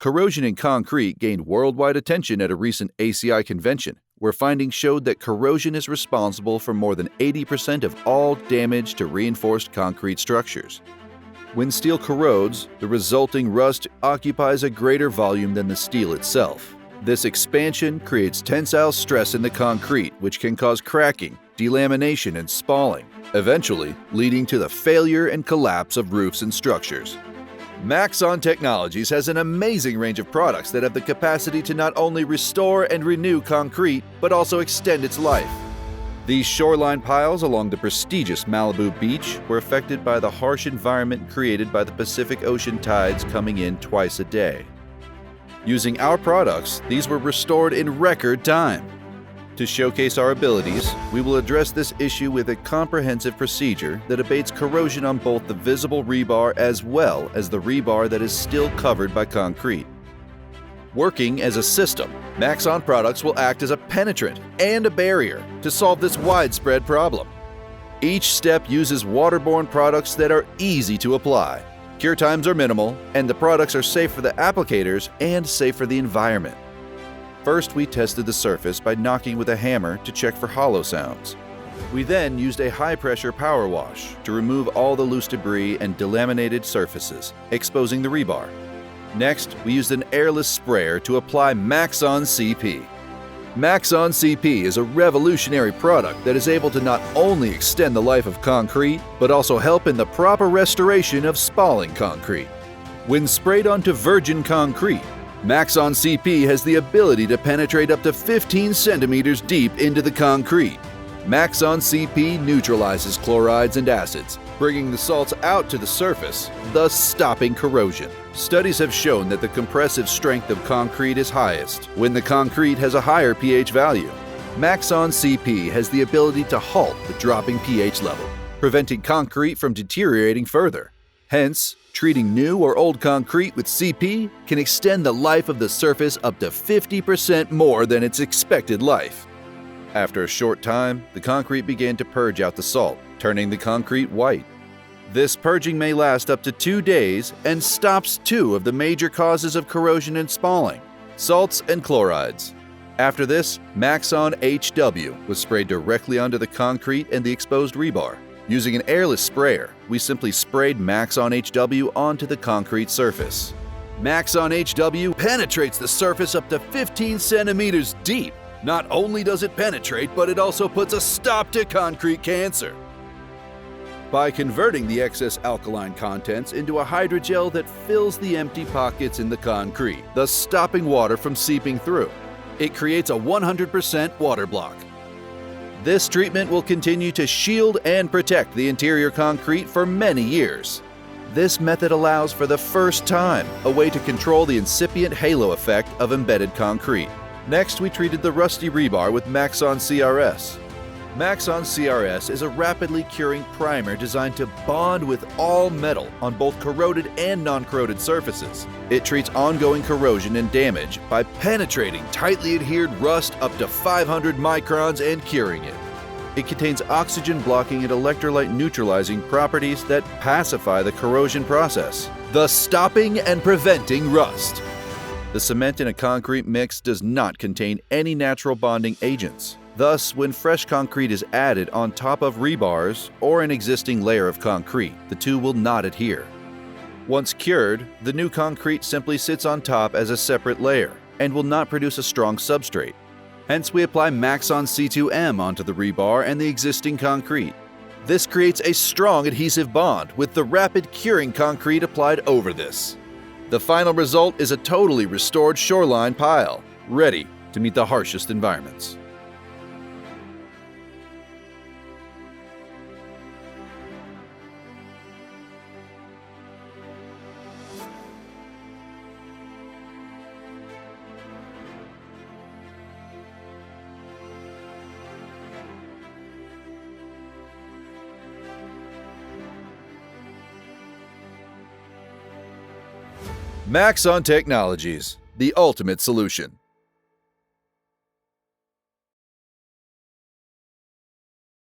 Corrosion in concrete gained worldwide attention at a recent ACI convention, where findings showed that corrosion is responsible for more than 80% of all damage to reinforced concrete structures. When steel corrodes, the resulting rust occupies a greater volume than the steel itself. This expansion creates tensile stress in the concrete, which can cause cracking, delamination, and spalling, eventually leading to the failure and collapse of roofs and structures. Maxon Technologies has an amazing range of products that have the capacity to not only restore and renew concrete, but also extend its life. These shoreline piles along the prestigious Malibu beach were affected by the harsh environment created by the Pacific Ocean tides coming in twice a day. Using our products, these were restored in record time. To showcase our abilities, we will address this issue with a comprehensive procedure that abates corrosion on both the visible rebar as well as the rebar that is still covered by concrete. Working as a system, Maxon products will act as a penetrant and a barrier to solve this widespread problem. Each step uses waterborne products that are easy to apply. Cure times are minimal, and the products are safe for the applicators and safe for the environment. First, we tested the surface by knocking with a hammer to check for hollow sounds. We then used a high-pressure power wash to remove all the loose debris and delaminated surfaces, exposing the rebar. Next, we used an airless sprayer to apply Maxon CP. Maxon CP is a revolutionary product that is able to not only extend the life of concrete, but also help in the proper restoration of spalling concrete. When sprayed onto virgin concrete, Maxon CP has the ability to penetrate up to 15 centimeters deep into the concrete. Maxon CP neutralizes chlorides and acids, bringing the salts out to the surface, thus stopping corrosion. Studies have shown that the compressive strength of concrete is highest when the concrete has a higher pH value. Maxon CP has the ability to halt the dropping pH level, preventing concrete from deteriorating further. Hence, treating new or old concrete with CP can extend the life of the surface up to 50% more than its expected life. After a short time, the concrete began to purge out the salt, turning the concrete white. This purging may last up to 2 days and stops 2 of the major causes of corrosion and spalling: salts and chlorides. After this, Maxon HW was sprayed directly onto the concrete and the exposed rebar. Using an airless sprayer, we simply sprayed Maxon HW onto the concrete surface. Maxon HW penetrates the surface up to 15 centimeters deep. Not only does it penetrate, but it also puts a stop to concrete cancer. By converting the excess alkaline contents into a hydrogel that fills the empty pockets in the concrete, thus stopping water from seeping through, it creates a 100% water block. This treatment will continue to shield and protect the interior concrete for many years. This method allows for the first time a way to control the incipient halo effect of embedded concrete. Next, we treated the rusty rebar with Maxon CRS. Maxon CRS is a rapidly curing primer designed to bond with all metal on both corroded and non-corroded surfaces. It treats ongoing corrosion and damage by penetrating tightly adhered rust up to 500 microns and curing it. It contains oxygen-blocking and electrolyte-neutralizing properties that pacify the corrosion process, thus stopping and preventing rust. The cement in a concrete mix does not contain any natural bonding agents. Thus, when fresh concrete is added on top of rebars or an existing layer of concrete, the two will not adhere. Once cured, the new concrete simply sits on top as a separate layer and will not produce a strong substrate. Hence, we apply Maxon C2M onto the rebar and the existing concrete. This creates a strong adhesive bond with the rapid curing concrete applied over this. The final result is a totally restored shoreline pile, ready to meet the harshest environments. Maxon Technologies, the ultimate solution.